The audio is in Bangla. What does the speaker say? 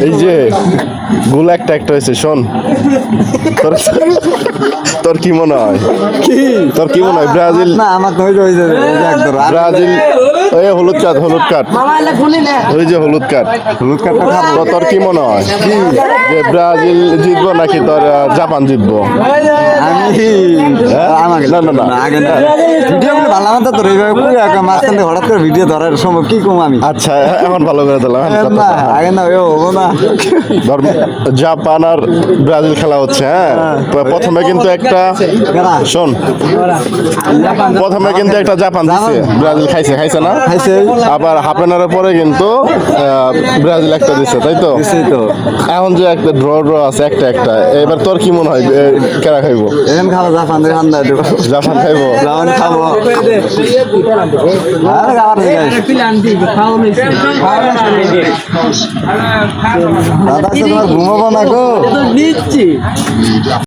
এই যে গোল একটা একটা হয়েছে শোন, তোর তোর কি মনে হয়? তোর কি মনে হয় ব্রাজিল? না আমার তো হয়েছে ব্রাজিল ওই হলুদ কার্ড, হলুদ কার্ড, ওই যে হলুদ কার্ড, হলুদ কার্ডটা খাবো। তোর কি মনে হয় যে ব্রাজিল জিতবো নাকি তোর জাপান জিতবো? আমি আমাকে না, না, না। আগে না ভিডিও গুলো ভালো মতো তোর এইভাবে কই একা মাঝখান থেকে হঠাৎ করে ভিডিও ধরার সময় কি কম আমি আচ্ছা এখন ভালো করে দিলাম। না আগে না ও হবো না ধর জাপান আর ব্রাজিল খেলা হচ্ছে, হ্যাঁ প্রথমে কিন্তু একটা শোন, প্রথমে কিন্তু একটা জাপান দিছে, ব্রাজিল খাইছে খাইছে না খাইছে। আবার হাফ এন আওয়ারের পরে কিন্তু ব্রাজিল একটা দিছে, তাই তো? দিছেই তো। এখন যে একটা ড্র ড্র আছে একটা একটা, এবার তোর কি মনে হয় কেরা খাইবো? এখন খাবো জাপান দিয়ে ঠান্ডা দেবো জাপান খাইবো? জাপান খাবো আর দাদা তোমার ঘুমাবো না গো।